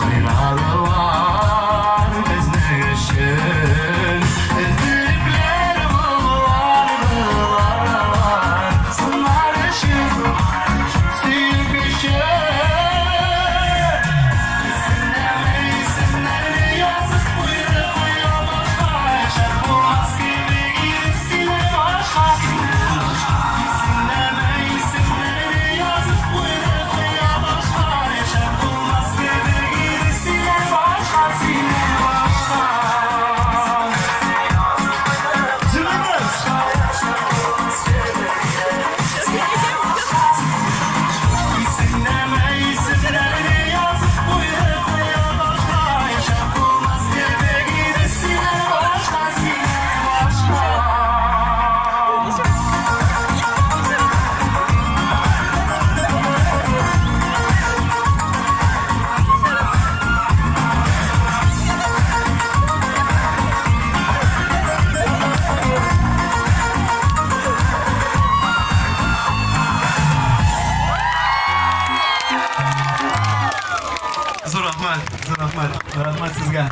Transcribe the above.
Sayrağı var bezne ışın, ezdiripler var, sınlar ışın, suyun kışın. İsimlerine yazıp buyurup uyuyor başka, yaşar bu askeri girisiyle başka. İsimlerine yazıp buyurup uyuyor başka, yaşar bu askeri girisiyle başka, sile başka. Zırhımız! İsimlerine yazıp buyurup uyuyor başka, yaşar bu askeri girisiyle başka, sile başka. Zo'r rahmat sizga.